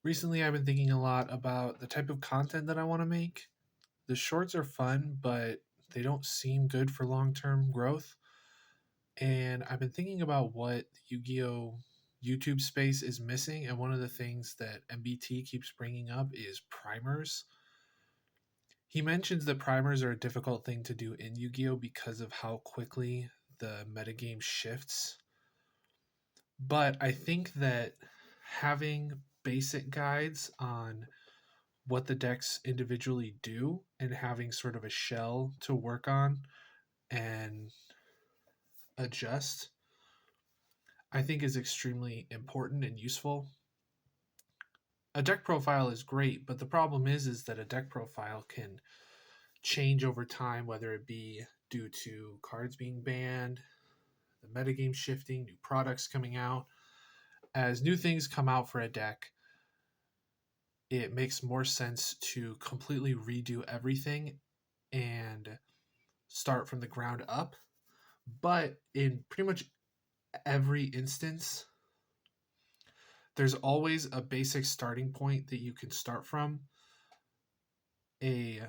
Recently, I've been thinking a lot about the type of content that I want to make. The shorts are fun, but they don't seem good for long term growth. And I've been thinking about what the Yu Gi Oh! YouTube space is missing. And one of the things that MBT keeps bringing up is primers. He mentions that primers are a difficult thing to do in Yu Gi Oh! Because of how quickly the metagame shifts. But I think that having basic guides on what the decks individually do and having sort of a shell to work on and adjust, I think is extremely important and useful. A deck profile is great, but the problem is that a deck profile can change over time, whether it be due to cards being banned, the metagame shifting, new products coming out. As new things come out for a deck, it makes more sense to completely redo everything and start from the ground up. But in pretty much every instance, there's always a basic starting point that you can start from, a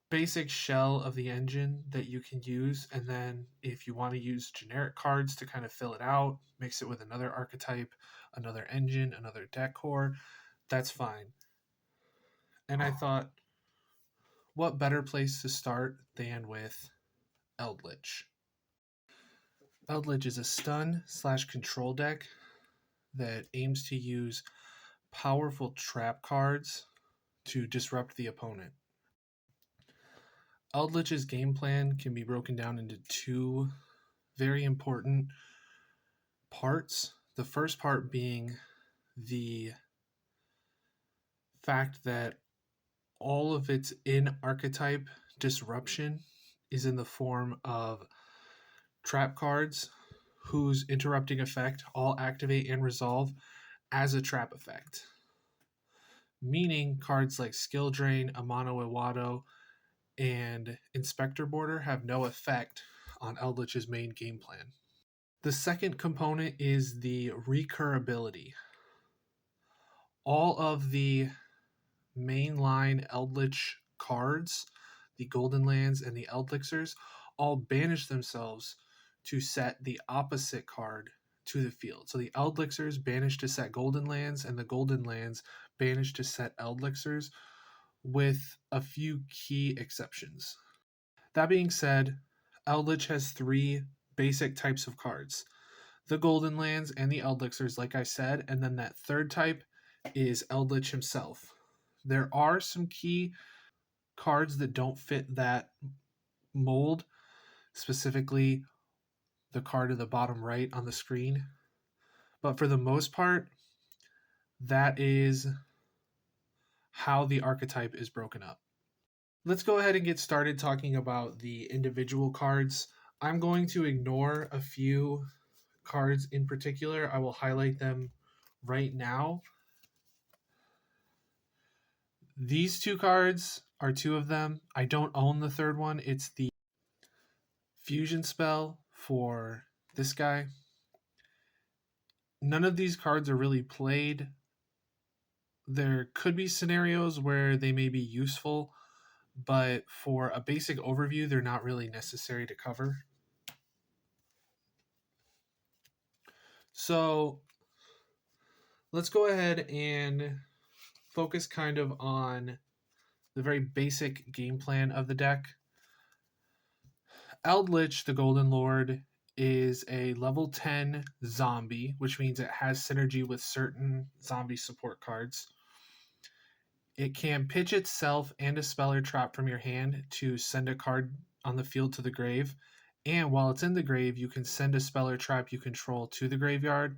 basic shell of the engine that you can use, and then if you want to use generic cards to kind of fill it out, mix it with another archetype, another engine, another deck core, that's fine. And I thought, what better place to start than with Eldlich? Eldlich is a stun slash control deck that aims to use powerful trap cards to disrupt the opponent. Eldlich's game plan can be broken down into two very important parts. The first part being the fact that all of its in archetype disruption is in the form of trap cards whose interrupting effect all activate and resolve as a trap effect. Meaning cards like Skill Drain, Amano Iwado, and Inspector Border have no effect on Eldlich's main game plan. The second component is the recurability. All of the mainline Eldlich cards, the Golden Lands and the Eldlichers, all banish themselves to set the opposite card to the field. So the Eldlichers banish to set Golden Lands, and the Golden Lands banish to set Eldlichers, with a few key exceptions. That being said, Eldlich has three basic types of cards: the Golden Lands and the Eldlichers, like I said, and then that third type is Eldlich himself. There are some key cards that don't fit that mold, specifically the card at the bottom right on the screen. But for the most part, that is how the archetype is broken up. Let's go ahead and get started talking about the individual cards. I'm going to ignore a few cards in particular. I will highlight them right now. These two cards are two of them. I don't own the third one. It's the fusion spell for this guy. None of these cards are really played. There could be scenarios where they may be useful, but for a basic overview, they're not really necessary to cover. So let's go ahead and focus kind of on the very basic game plan of the deck. Eldlich, the Golden Lord, is a level 10 zombie, which means it has synergy with certain zombie support cards. It can pitch itself and a spell or trap from your hand to send a card on the field to the grave. And while it's in the grave, you can send a spell or trap you control to the graveyard,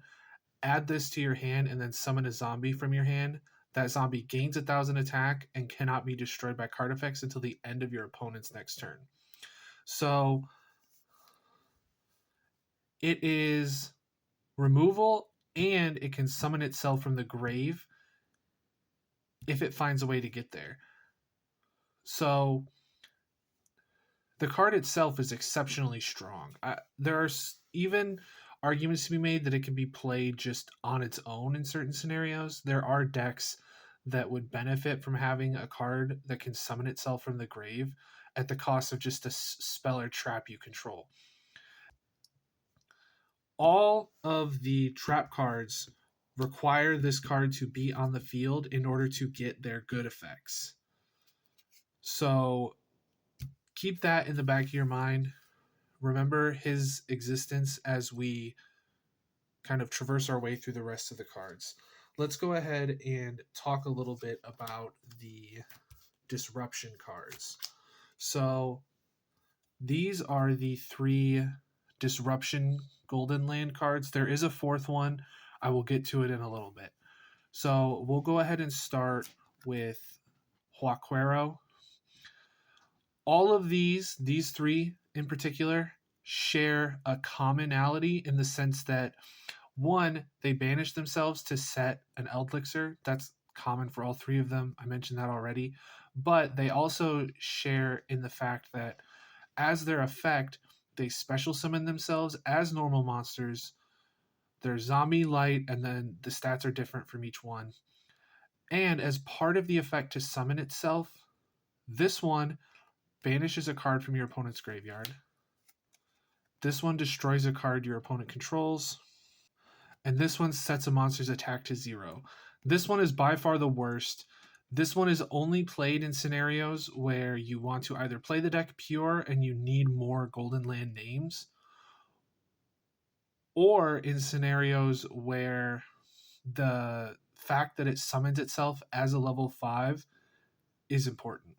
add this to your hand, and then summon a zombie from your hand. That zombie gains 1,000 attack and cannot be destroyed by card effects until the end of your opponent's next turn. So it is removal, and it can summon itself from the grave if it finds a way to get there. So the card itself is exceptionally strong. There are even arguments to be made that it can be played just on its own in certain scenarios. There are decks that would benefit from having a card that can summon itself from the grave at the cost of just a spell or trap you control. All of the trap cards require this card to be on the field in order to get their good effects. So keep that in the back of your mind. Remember his existence as we kind of traverse our way through the rest of the cards. Let's go ahead and talk a little bit about the disruption cards. So these are the 3 disruption golden land cards. There is a 4th one. I will get to it in a little bit. So we'll go ahead and start with Huaquero. All of these 3 in particular, share a commonality in the sense that, one, they banish themselves to set an Eldlixir. That's common for all 3 of them. I mentioned that already. But they also share in the fact that as their effect, they special summon themselves as normal monsters. They're zombie light, and then the stats are different from each one. And as part of the effect to summon itself, this one banishes a card from your opponent's graveyard. This one destroys a card your opponent controls. And this one sets a monster's attack to 0. This one is by far the worst. This one is only played in scenarios where you want to either play the deck pure and you need more Golden Land names, or in scenarios where the fact that it summons itself as a level 5 is important.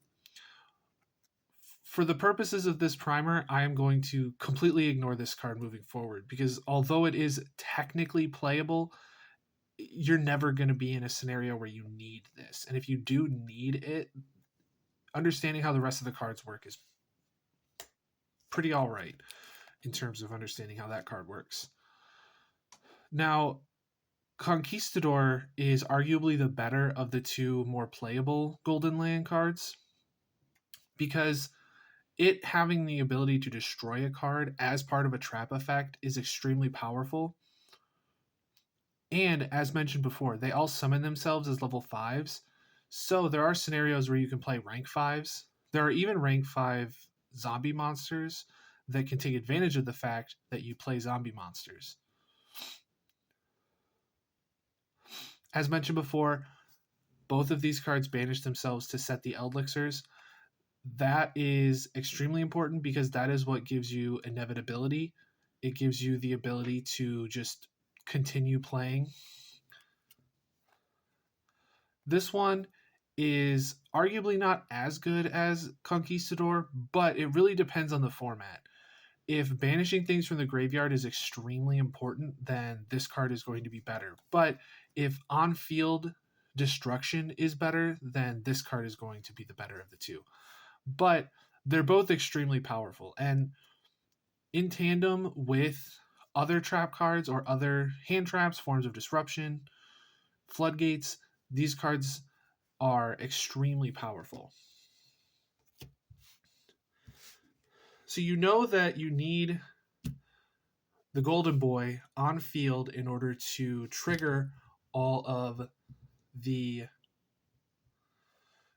For the purposes of this primer, I am going to completely ignore this card moving forward, because although it is technically playable, you're never going to be in a scenario where you need this. And if you do need it, understanding how the rest of the cards work is pretty all right in terms of understanding how that card works. Now, Conquistador is arguably the better of the 2 more playable Golden Land cards, because it having the ability to destroy a card as part of a trap effect is extremely powerful. And as mentioned before, they all summon themselves as level 5s. So there are scenarios where you can play rank 5s. There are even rank 5 zombie monsters that can take advantage of the fact that you play zombie monsters. As mentioned before, both of these cards banish themselves to set the Eldlixirs. That is extremely important because that is what gives you inevitability. It gives you the ability to just continue playing. This one is arguably not as good as Conquistador, but it really depends on the format. If banishing things from the graveyard is extremely important, then this card is going to be better. But if on-field destruction is better, then this card is going to be the better of the 2. But they're both extremely powerful, and in tandem with other trap cards or other hand traps, forms of disruption, floodgates, these cards are extremely powerful. So you know that you need the Golden Boy on field in order to trigger all of the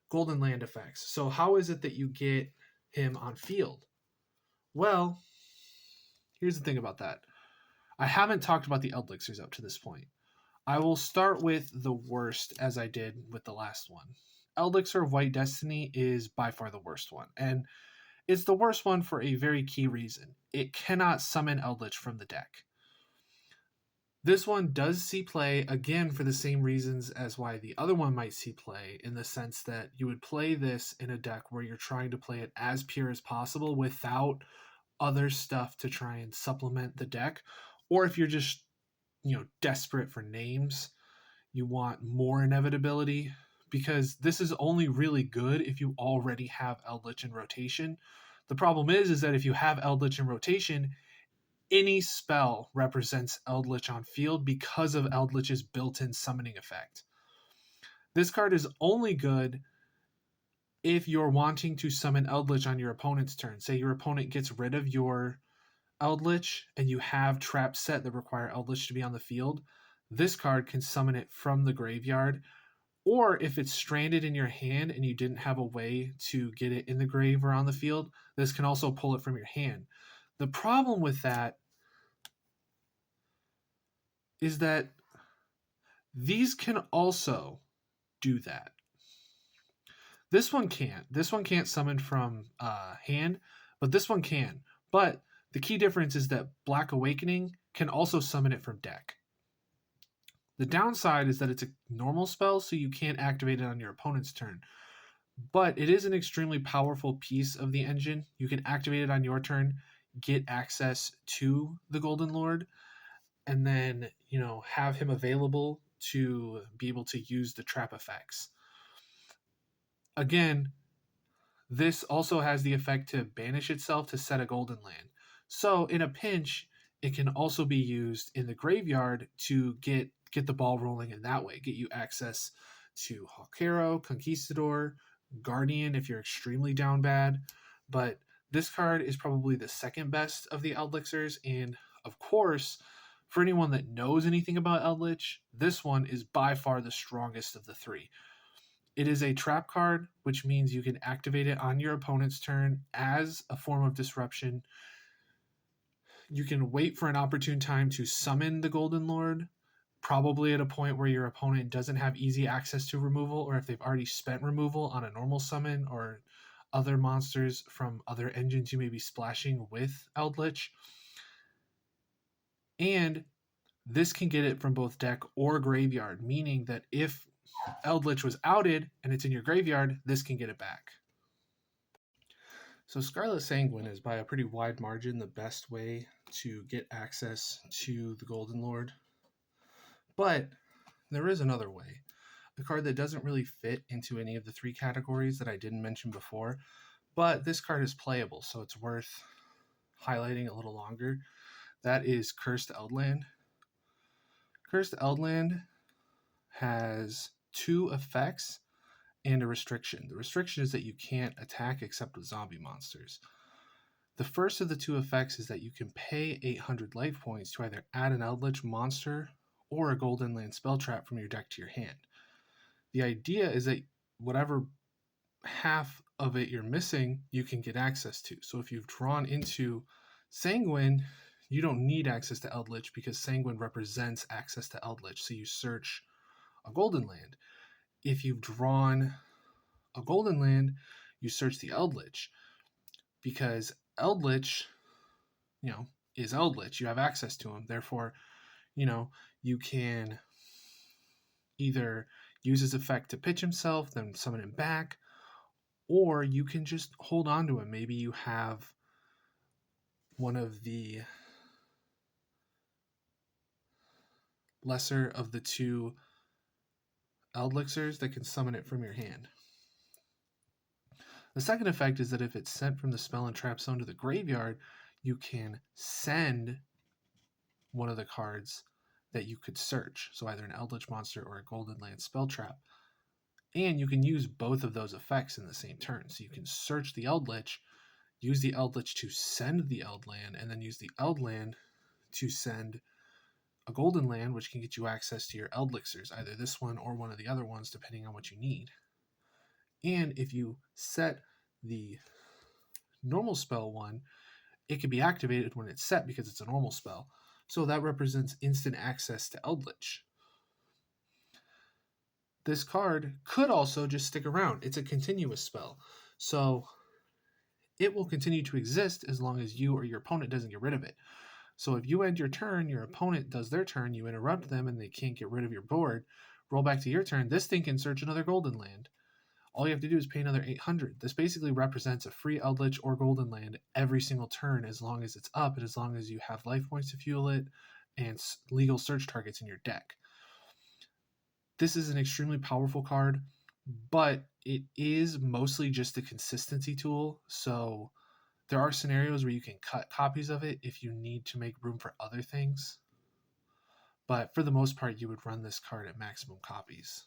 Golden Land effects. So how is it that you get him on field? Well, here's the thing about that. I haven't talked about the Eldlixirs up to this point. I will start with the worst, as I did with the last one. Eldlixir of White Destiny is by far the worst one, and it's the worst one for a very key reason. It cannot summon Eldlich from the deck. This one does see play, again, for the same reasons as why the other one might see play, in the sense that you would play this in a deck where you're trying to play it as pure as possible without other stuff to try and supplement the deck. Or if you're just, desperate for names, you want more inevitability, because this is only really good if you already have Eldlich in rotation. The problem is that if you have Eldlich in rotation, any spell represents Eldlich on field because of Eldlich's built-in summoning effect. This card is only good if you're wanting to summon Eldlich on your opponent's turn. Say your opponent gets rid of your Eldlich and you have traps set that require Eldlich to be on the field. This card can summon it from the graveyard Or if it's stranded in your hand and you didn't have a way to get it in the grave or on the field, this can also pull it from your hand. The problem with that is that these can also do that. This one can't. This one can't summon from hand, but this one can. But the key difference is that Black Awakening can also summon it from deck. The downside is that it's a normal spell, so you can't activate it on your opponent's turn. But it is an extremely powerful piece of the engine. You can activate it on your turn, get access to the Golden Lord, and then, have him available to be able to use the trap effects. Again, this also has the effect to banish itself to set a golden land. So in a pinch, it can also be used in the graveyard to get the ball rolling in that way, get you access to Hawkero, Conquistador, Guardian if you're extremely down bad. But this card is probably the second best of the Eldlichers, and of course, for anyone that knows anything about Eldlich, this one is by far the strongest of the three. It is a trap card, which means you can activate it on your opponent's turn as a form of disruption. You can wait for an opportune time to summon the Golden Lord, probably at a point where your opponent doesn't have easy access to removal, or if they've already spent removal on a normal summon or other monsters from other engines you may be splashing with Eldlich. And this can get it from both deck or graveyard, meaning that if Eldlich was outed and it's in your graveyard, this can get it back. So Scarlet Sanguine is by a pretty wide margin the best way to get access to the Golden Lord. But there is another way. A card that doesn't really fit into any of the three categories that I didn't mention before, but this card is playable, so it's worth highlighting a little longer. That is Cursed Eldland. Cursed Eldland has two effects and a restriction. The restriction is that you can't attack except with zombie monsters. The first of the two effects is that you can pay 800 life points to either add an Eldlich monster or a Golden Land spell trap from your deck to your hand. The idea is that whatever half of it you're missing, you can get access to. So if you've drawn into Sanguine, you don't need access to Eldlich because Sanguine represents access to Eldlich. So you search a Golden Land. If you've drawn a Golden Land, you search the Eldlich because Eldlich, is Eldlich. You have access to him. Therefore, you can either use his effect to pitch himself, then summon him back, or you can just hold on to him. Maybe you have one of the lesser of the two Eldlichers that can summon it from your hand. The second effect is that if it's sent from the spell and trap zone to the graveyard, you can send one of the cards that you could search. So either an Eldlich monster or a Golden Land spell trap. And you can use both of those effects in the same turn. So you can search the Eldlich, use the Eldlich to send the Eldland, and then use the Eldland to send a Golden Land, which can get you access to your Eldlichers, either this one or one of the other ones, depending on what you need. And if you set the normal spell one, it can be activated when it's set because it's a normal spell. So that represents instant access to Eldlich. This card could also just stick around. It's a continuous spell. So it will continue to exist as long as you or your opponent doesn't get rid of it. So if you end your turn, your opponent does their turn, you interrupt them, and they can't get rid of your board, roll back to your turn, this thing can search another Golden Land. All you have to do is pay another 800. This basically represents a free Eldlich or Golden Land every single turn as long as it's up and as long as you have life points to fuel it and legal search targets in your deck. This is an extremely powerful card, but it is mostly just a consistency tool. So there are scenarios where you can cut copies of it if you need to make room for other things. But for the most part, you would run this card at maximum copies.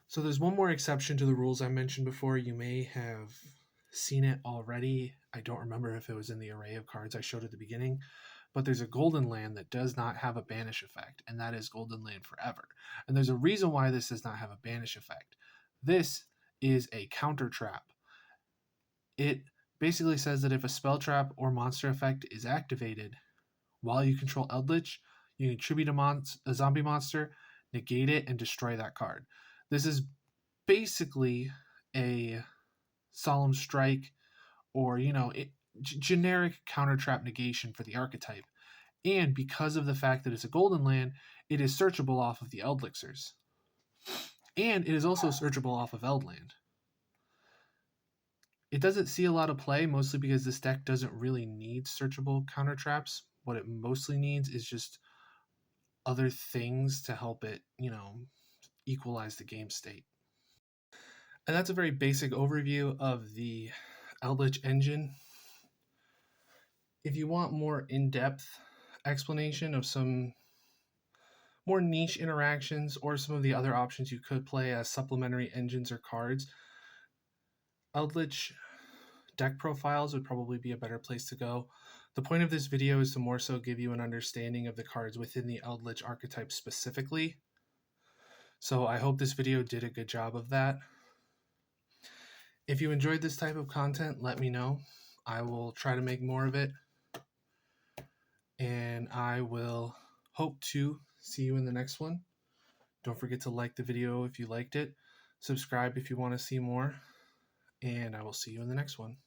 So there's one more exception to the rules I mentioned before. You may have seen it already. I don't remember if it was in the array of cards I showed at the beginning, but there's a golden land that does not have a banish effect, and that is golden land forever. And there's a reason why this does not have a banish effect. This is a counter trap. It basically says that if a spell trap or monster effect is activated while you control Eldlich, you can tribute a zombie monster, negate it, and destroy that card. This is basically a solemn strike or, generic counter trap negation for the archetype. And because of the fact that it's a golden land, it is searchable off of the Eldlichers. And it is also searchable off of Eldland. It doesn't see a lot of play, mostly because this deck doesn't really need searchable counter traps. What it mostly needs is just other things to help it, equalize the game state. And that's a very basic overview of the Eldlich engine. If you want more in-depth explanation of some more niche interactions or some of the other options you could play as supplementary engines or cards, Eldlich deck profiles would probably be a better place to go. The point of this video is to more so give you an understanding of the cards within the Eldlich archetype specifically. So I hope this video did a good job of that. If you enjoyed this type of content, let me know. I will try to make more of it. And I will hope to see you in the next one. Don't forget to like the video if you liked it. Subscribe if you want to see more. And I will see you in the next one.